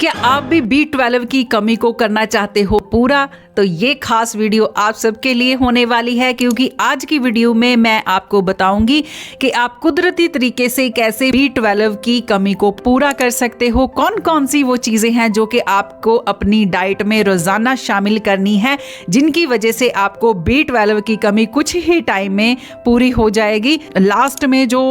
क्या आप भी B12 की कमी को करना चाहते हो पूरा? तो ये खास वीडियो आप सबके लिए होने वाली है, क्योंकि आज की वीडियो में मैं आपको बताऊंगी कि आप कुदरती तरीके से कैसे B12 की कमी को पूरा कर सकते हो। कौन कौन सी वो चीजें हैं जो कि आपको अपनी डाइट में रोजाना शामिल करनी है, जिनकी वजह से आपको B12 की कमी कुछ ही टाइम में पूरी हो जाएगी। लास्ट में जो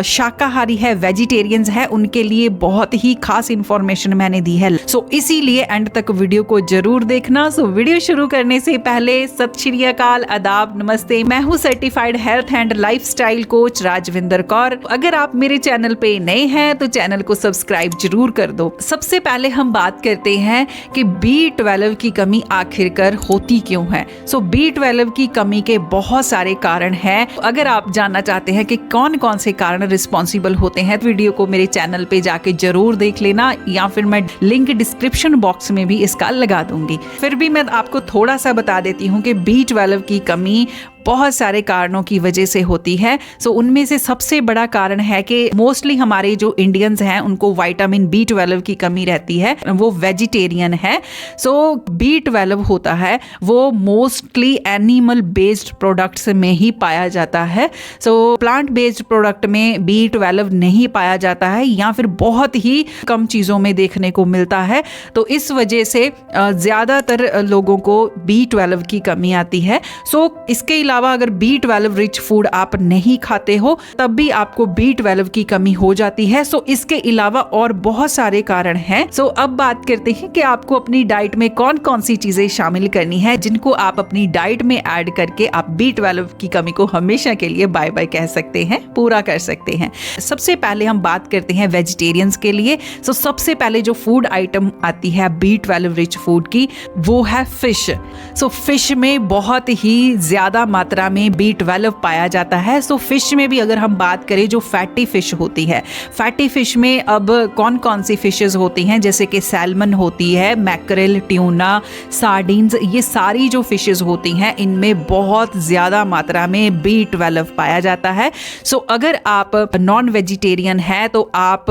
शाकाहारी है, वेजिटेरियंस है, उनके लिए बहुत ही खास इंफॉर्मेशन मैंने दी है। सो इसीलिए एंड तक वीडियो को जरूर देखना। सो वीडियो शुरू करने से पहले सत श्री अकाल, आदाब, नमस्ते। मैं हूँ certified health and lifestyle coach Rajvinder Kaur. अगर आप मेरे चैनल पे नए हैं तो चैनल को सब्सक्राइब जरूर कर दो। सबसे पहले हम बात करते हैं कि B12 की कमी आखिरकार होती क्यों है। सो B12 की कमी के बहुत सारे कारण हैं। अगर आप जानना चाहते हैं कि कौन कौन से कारण रिस्पॉन्सिबल होते हैं, तो वीडियो को मेरे चैनल पे जाके जरूर देख लेना, या फिर मैं लिंक डिस्क्रिप्शन बॉक्स में भी इसका लगा दूंगी। फिर भी मैं आपको थोड़ा सा बता देती हूँ कि B12 की कमी बहुत सारे कारणों की वजह से होती है। सो उनमें से सबसे बड़ा कारण है कि मोस्टली हमारे जो इंडियंस हैं उनको विटामिन B12 की कमी रहती है, वो वेजिटेरियन है। सो B12 होता है वो मोस्टली एनिमल बेस्ड प्रोडक्ट्स में ही पाया जाता है। सो प्लांट बेस्ड प्रोडक्ट में B12 नहीं पाया जाता है, या फिर बहुत ही कम चीज़ों में देखने को मिलता है। तो इस वजह से ज़्यादातर लोगों को B12 की कमी आती है। सो इसके अलावा अगर B12 रिच फूड आप नहीं खाते हो तब भी आपको B12 की कमी हो जाती है। सो इसके अलावा और बहुत सारे कारण हैं। सो अब बात करते हैं कि आपको अपनी डाइट में कौन कौन सी चीजें शामिल करनी है, जिनको आप अपनी डाइट में ऐड करके आप B12 की कमी को हमेशा के लिए बाय बाय कह सकते हैं, पूरा कर सकते हैं। सबसे पहले हम बात करते हैं वेजिटेरियंस के लिए। सो सबसे पहले जो फूड आइटम आती है B12 रिच फूड की, वो है फिश। सो फिश में बहुत ही ज्यादा मात्रा में B12 पाया जाता है। सो फिश में भी अगर हम बात करें, जो फैटी फिश होती है, फैटी फिश में अब कौन कौन सी फिशेस होती हैं, जैसे कि सैल्मन होती है, मैकरेल, ट्यूना, सार्डिन्स, ये सारी जो फिशेस होती हैं इनमें बहुत ज्यादा मात्रा में B12 पाया जाता है। सो अगर आप नॉन वेजिटेरियन है तो आप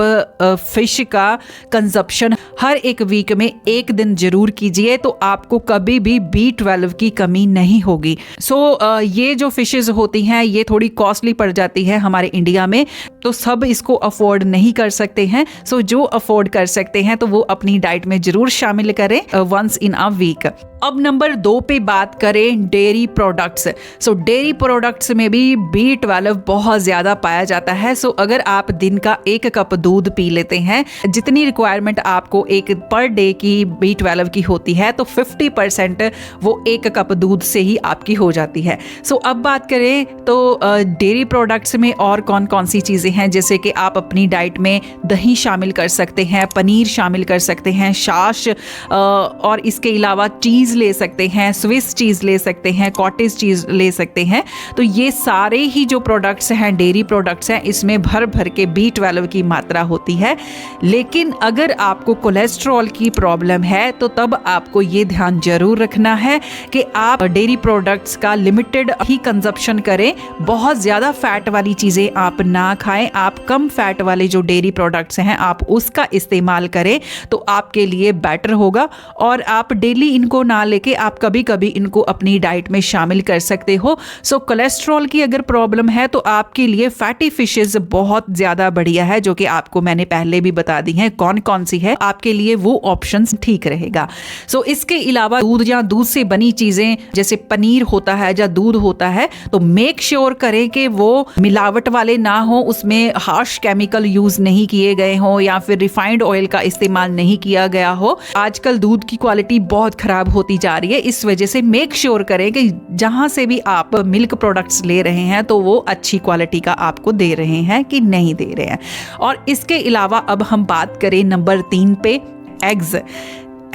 फिश का कंजप्शन हर एक वीक में एक दिन जरूर कीजिए, तो आपको कभी भी B12 की कमी नहीं होगी। सो ये जो फिशेस होती हैं ये थोड़ी कॉस्टली पड़ जाती है हमारे इंडिया में, तो सब इसको अफोर्ड नहीं कर सकते हैं। सो जो अफोर्ड कर सकते हैं तो वो अपनी डाइट में जरूर शामिल करें वंस इन अ वीक। अब नंबर 2 पे बात करें डेयरी प्रोडक्ट्स। सो डेयरी प्रोडक्ट्स में भी B12 बहुत ज़्यादा पाया जाता है। सो अगर आप दिन का 1 कप दूध पी लेते हैं, जितनी रिक्वायरमेंट आपको एक पर डे की B12 की होती है, तो 50% वो 1 कप दूध से ही आपकी हो जाती है। सो अब बात करें तो डेयरी प्रोडक्ट्स में और कौन कौन सी चीज़ें हैं, जैसे कि आप अपनी डाइट में दही शामिल कर सकते हैं, पनीर शामिल कर सकते हैं, छाछ, और इसके अलावा चीज़ ले सकते हैं, स्विस चीज़ ले सकते हैं, कॉटेज चीज़ ले सकते हैं। तो ये सारे ही जो प्रोडक्ट्स हैं, डेयरी प्रोडक्ट्स हैं, इसमें भर भर के B12 की मात्रा होती है। लेकिन अगर आपको कोलेस्ट्रॉल की प्रॉब्लम है तो तब आपको ये ध्यान जरूर रखना है कि आप डेयरी प्रोडक्ट्स का लिमिटेड ही कंजप्शन करें। बहुत ज़्यादा फैट वाली चीज़ें आप ना खाएं, आप कम फैट वाले जो डेयरी प्रोडक्ट्स हैं आप उसका इस्तेमाल करें, तो आपके लिए बेटर होगा। और आप डेली इनको ना लेके आप कभी कभी इनको अपनी डाइट में शामिल कर सकते हो। सो कोलेस्ट्रॉल की अगर प्रॉब्लम है तो आपके लिए फैटी फिशेस बहुत ज़्यादा बढ़िया है, जो कि आपको मैंने पहले भी बता दी हैं कौन कौन सी है, आपके लिए वो ऑप्शंस ठीक रहेगा। सो इसके अलावा दूध या दूध से बनी चीज़ें जैसे पनीर होता है या दूध होता है, तो मेक श्योर करें कि वो मिलावट वाले ना हो, उसमें हार्श केमिकल यूज नहीं किए गए हो, या फिर रिफाइंड ऑयल का इस्तेमाल नहीं किया गया हो। आजकल दूध की क्वालिटी बहुत खराब होती जा रही है, इस वजह से मेक श्योर करें कि जहां से भी आप मिल्क प्रोडक्ट्स ले रहे हैं तो वो अच्छी क्वालिटी का आपको दे रहे हैं कि नहीं दे रहे हैं। और इसके अलावा अब हम बात करें नंबर 3 पे, एग्स।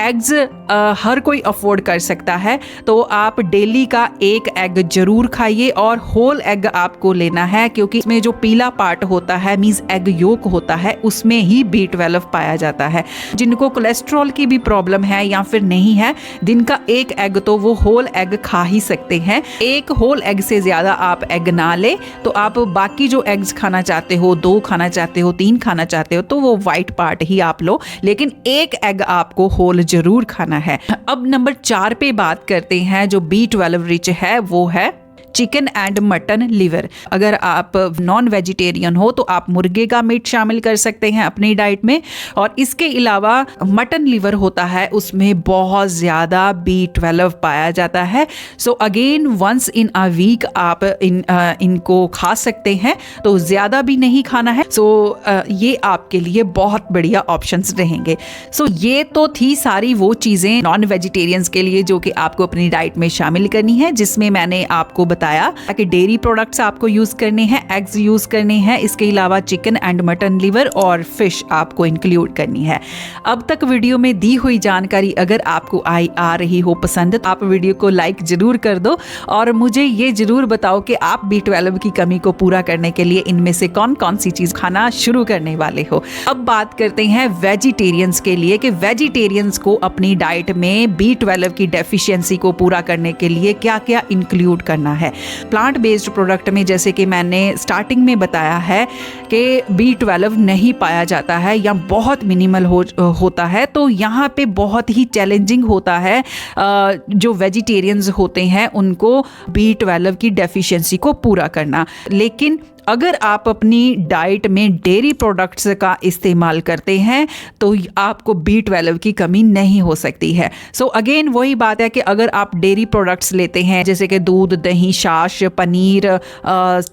एग्स हर कोई अफोर्ड कर सकता है, तो आप डेली का एक एग जरूर खाइए और होल एग आपको लेना है, क्योंकि इसमें जो पीला पार्ट होता है मींस एग योक होता है, उसमें ही B12 पाया जाता है। जिनको कोलेस्ट्रॉल की भी प्रॉब्लम है या फिर नहीं है, दिन का एक एग तो वो होल एग खा ही सकते हैं। एक होल एग से ज्यादा आप एग ना ले, तो आप बाकी जो एग्स खाना चाहते हो, 2 खाना चाहते हो, 3 खाना चाहते हो, तो वो व्हाइट पार्ट ही आप लो, लेकिन एक एग आपको होल जरूर खाना है। अब नंबर 4 पे बात करते हैं जो B12 रिच है, वो है चिकन एंड मटन लिवर। अगर आप नॉन वेजिटेरियन हो तो आप मुर्गे का मीट शामिल कर सकते हैं अपनी डाइट में, और इसके अलावा मटन लिवर होता है, उसमें बहुत ज़्यादा B12 पाया जाता है। So again once in a week आप इनको खा सकते हैं, तो ज़्यादा भी नहीं खाना है। सो ये आपके लिए बहुत बढ़िया ऑप्शंस रहेंगे। सो ये तो थी सारी वो चीज़ें नॉन वेजिटेरियंस के लिए जो कि आपको अपनी डाइट में शामिल करनी है, जिसमें मैंने आपको बताया कि डेयरी प्रोडक्ट्स आपको यूज करने हैं, एग्स यूज करने हैं, इसके अलावा चिकन एंड मटन लिवर और फिश आपको इंक्लूड करनी है। अब तक वीडियो में दी हुई जानकारी अगर आपको आ रही हो पसंद, तो आप वीडियो को लाइक जरूर कर दो और मुझे ये जरूर बताओ कि आप B12 की कमी को पूरा करने के लिए इनमें से कौन कौन सी चीज खाना शुरू करने वाले हो। अब बात करते हैं वेजिटेरियंस के लिए कि वेजिटेरियंस को अपनी डाइट में B12 की डेफिशिएंसी को पूरा करने के लिए क्या क्या इंक्लूड करना है। प्लांट बेस्ड प्रोडक्ट में जैसे कि मैंने स्टार्टिंग में बताया है कि B12 नहीं पाया जाता है या बहुत मिनिमल होता है, तो यहाँ पे बहुत ही चैलेंजिंग होता है जो वेजिटेरियंस होते हैं उनको B12 की डेफिशिएंसी को पूरा करना। लेकिन अगर आप अपनी डाइट में डेयरी प्रोडक्ट्स का इस्तेमाल करते हैं तो आपको B12 की कमी नहीं हो सकती है। सो अगेन वही बात है कि अगर आप डेयरी प्रोडक्ट्स लेते हैं जैसे कि दूध, दही, छाछ, पनीर,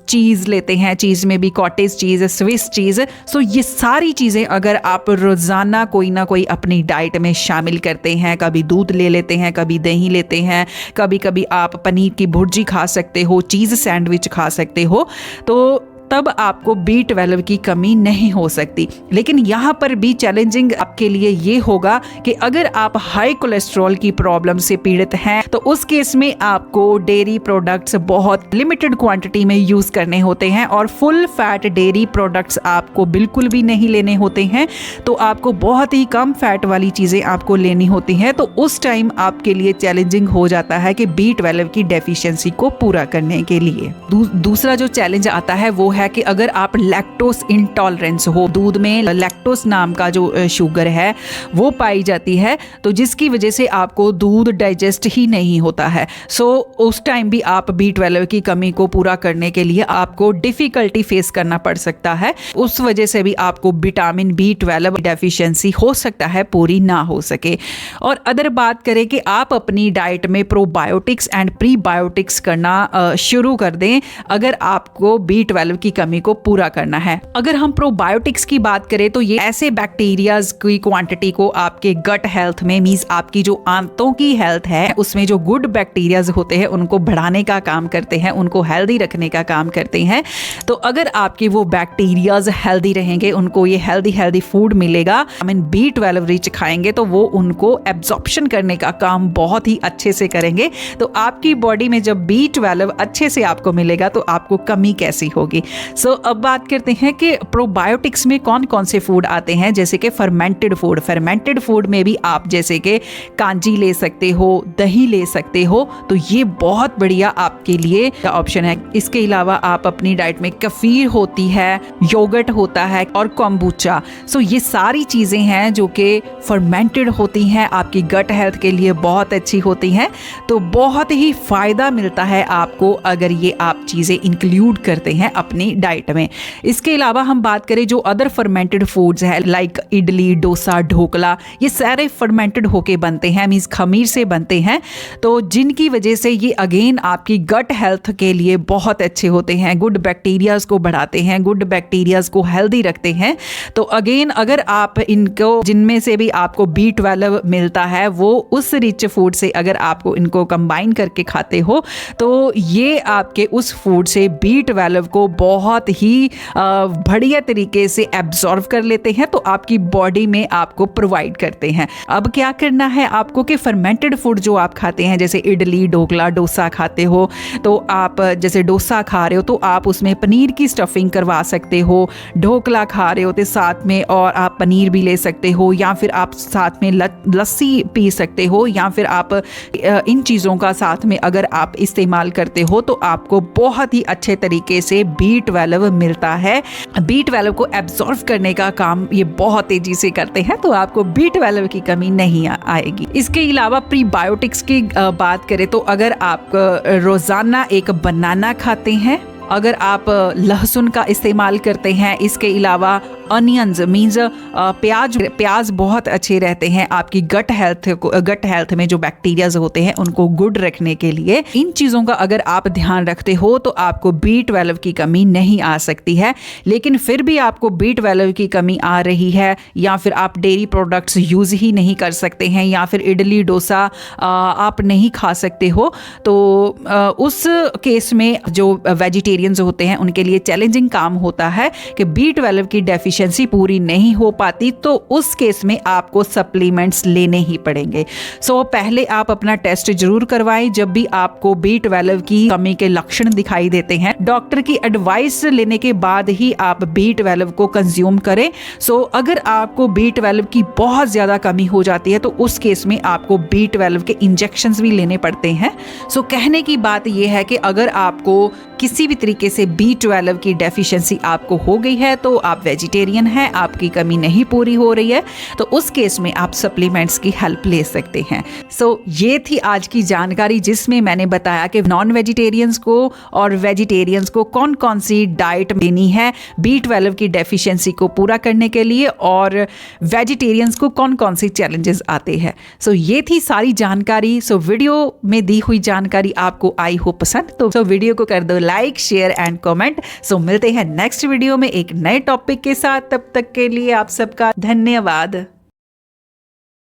चीज़ लेते हैं, चीज़ में भी कॉटेज चीज़, स्विस चीज़, सो ये सारी चीज़ें अगर आप रोज़ाना कोई ना कोई अपनी डाइट में शामिल करते हैं, कभी दूध ले लेते हैं, कभी दही लेते हैं, कभी कभी आप पनीर की भुर्जी खा सकते हो, चीज़ सैंडविच खा सकते हो, तो तब आपको B12 की कमी नहीं हो सकती। लेकिन यहाँ पर भी चैलेंजिंग आपके लिए ये होगा कि अगर आप हाई कोलेस्ट्रॉल की प्रॉब्लम से पीड़ित हैं तो उस केस में आपको डेयरी प्रोडक्ट्स बहुत लिमिटेड क्वांटिटी में यूज करने होते हैं और फुल फैट डेयरी प्रोडक्ट्स आपको बिल्कुल भी नहीं लेने होते हैं। तो आपको बहुत ही कम फैट वाली चीजें आपको लेनी होती हैं, तो उस टाइम आपके लिए चैलेंजिंग हो जाता है कि B12 की डेफिशिएंसी को पूरा करने के लिए। दूसरा जो चैलेंज आता है वो है कि अगर आप लैक्टोस इंटॉलरेंस हो, दूध में लैक्टोस नाम का जो शुगर है वो पाई जाती है, तो जिसकी वजह से आपको दूध डाइजेस्ट ही नहीं होता है। सो उस टाइम भी आप B12 की कमी को पूरा करने के लिए आपको डिफिकल्टी फेस करना पड़ सकता है। उस वजह से भी आपको विटामिन B12 डेफिशिएंसी हो सकता है पूरी ना हो सके। और अदर बात करें कि आप अपनी डाइट में प्रोबायोटिक्स एंड प्रीबायोटिक्स करना शुरू कर दें अगर आपको B12 की कमी को पूरा करना है। अगर हम प्रोबायोटिक्स की बात करें तो ये ऐसे बैक्टीरियाज की क्वांटिटी को आपके गट हेल्थ में, मींस आपकी जो आंतों की हेल्थ है उसमें जो गुड बैक्टीरियाज होते हैं उनको बढ़ाने का काम करते हैं, उनको हेल्दी रखने का काम करते हैं। तो अगर आपकी वो बैक्टीरियाज हेल्दी रहेंगे, उनको ये हेल्दी फूड मिलेगा, आई मीन B12 रिच खाएंगे, तो वो उनको एब्जॉर्प्शन करने का काम बहुत ही अच्छे से करेंगे। तो आपकी बॉडी में जब B12 अच्छे से आपको मिलेगा तो आपको कमी कैसी होगी। सो अब बात करते हैं कि प्रोबायोटिक्स में कौन कौन से फूड आते हैं, जैसे कि फर्मेंटेड फूड। फर्मेंटेड फूड में भी आप जैसे कि कांजी ले सकते हो, दही ले सकते हो, तो ये बहुत बढ़िया आपके लिए ऑप्शन है। इसके अलावा आप अपनी डाइट में कफीर होती है, योगर्ट होता है और कोम्बुचा। सो ये सारी चीजें हैं जो कि फर्मेंटेड होती हैं, आपकी गट हेल्थ के लिए बहुत अच्छी होती हैं। तो बहुत ही फायदा मिलता है आपको अगर ये आप चीजें इंक्लूड करते हैं अपनी डाइट में। इसके अलावा हम बात करें जो अदर फर्मेंटेड फूड्स है लाइक इडली, डोसा, ढोकला, ये सारे फर्मेंटेड होके बनते हैं, मींस खमीर से बनते हैं, तो जिनकी वजह से ये अगेन आपकी गट हेल्थ के लिए बहुत अच्छे होते हैं, गुड बैक्टीरियाज को बढ़ाते हैं, गुड बैक्टीरियाज को हेल्दी रखते हैं। तो अगेन अगर आप इनको, जिनमें से भी आपको B12 मिलता है, वो उस रिच फूड से अगर आपको इनको कंबाइन करके खाते हो तो ये आपके उस फूड से B12 को बहुत ही बढ़िया तरीके से एब्जॉर्व कर लेते हैं, तो आपकी बॉडी में आपको प्रोवाइड करते हैं। अब क्या करना है आपको कि फर्मेंटेड फूड जो आप खाते हैं, जैसे इडली, ढोकला, डोसा खाते हो, तो आप जैसे डोसा खा रहे हो तो आप उसमें पनीर की स्टफिंग करवा सकते हो। ढोकला खा रहे हो तो साथ में और आप पनीर भी ले सकते हो, या फिर आप साथ में लस्सी पी सकते हो, या फिर आप इन चीज़ों का साथ में अगर आप इस्तेमाल करते हो तो आपको बहुत ही अच्छे तरीके से B12 मिलता है। B12 को एब्जॉर्व करने का काम ये बहुत तेजी से करते हैं, तो आपको B12 की कमी नहीं आएगी। इसके अलावा प्रीबायोटिक्स की बात करें तो अगर आप रोजाना एक बनाना खाते हैं, अगर आप लहसुन का इस्तेमाल करते हैं, इसके अलावा अनियंस मीन्स प्याज बहुत अच्छे रहते हैं आपकी गट हेल्थ में जो बैक्टीरियाज होते हैं उनको गुड रखने के लिए। इन चीज़ों का अगर आप ध्यान रखते हो तो आपको B12 की कमी नहीं आ सकती है। लेकिन फिर भी आपको B12 की कमी आ रही है, या फिर आप डेयरी प्रोडक्ट्स यूज़ ही नहीं कर सकते हैं, या फिर इडली डोसा आप नहीं खा सकते हो, तो उस केस में जो वेजिटेरियंस होते हैं उनके लिए चैलेंजिंग काम होता है कि B12 की डेफिशिएंसी पूरी नहीं हो पाती, तो उस केस में आपको सप्लीमेंट्स लेने ही पड़ेंगे। सो पहले आप अपना टेस्ट जरूर करवाएं जब भी आपको B12 की कमी के लक्षण दिखाई देते हैं। डॉक्टर की एडवाइस लेने के बाद ही आप B12 को कंज्यूम करें। सो अगर आपको B12 की बहुत ज्यादा कमी हो जाती है तो उस केस में आपको B12 के इंजेक्शंस भी लेने पड़ते हैं। सो कहने की बात यह है कि अगर आपको किसी भी तरीके से B12 की डेफिशिएंसी आपको हो गई है तो आप वेजिटेरियन हैं, आपकी कमी नहीं पूरी हो रही है, तो उस केस में आप सप्लीमेंट्स की हेल्प ले सकते हैं। सो ये थी आज की जानकारी जिसमें मैंने बताया कि नॉन वेजिटेरियंस को और वेजिटेरियंस को कौन कौन सी डाइट देनी है B12 की डेफिशिएंसी को पूरा करने के लिए, और वेजिटेरियंस को कौन कौन सी चैलेंजेस आते हैं। सो ये थी सारी जानकारी। सो वीडियो में दी हुई जानकारी आपको आई हो पसंद, तो वीडियो को कर दो लाइक, शेयर एंड कमेंट। सो मिलते हैं नेक्स्ट वीडियो में एक नए टॉपिक के साथ। तब तक के लिए आप सबका धन्यवाद।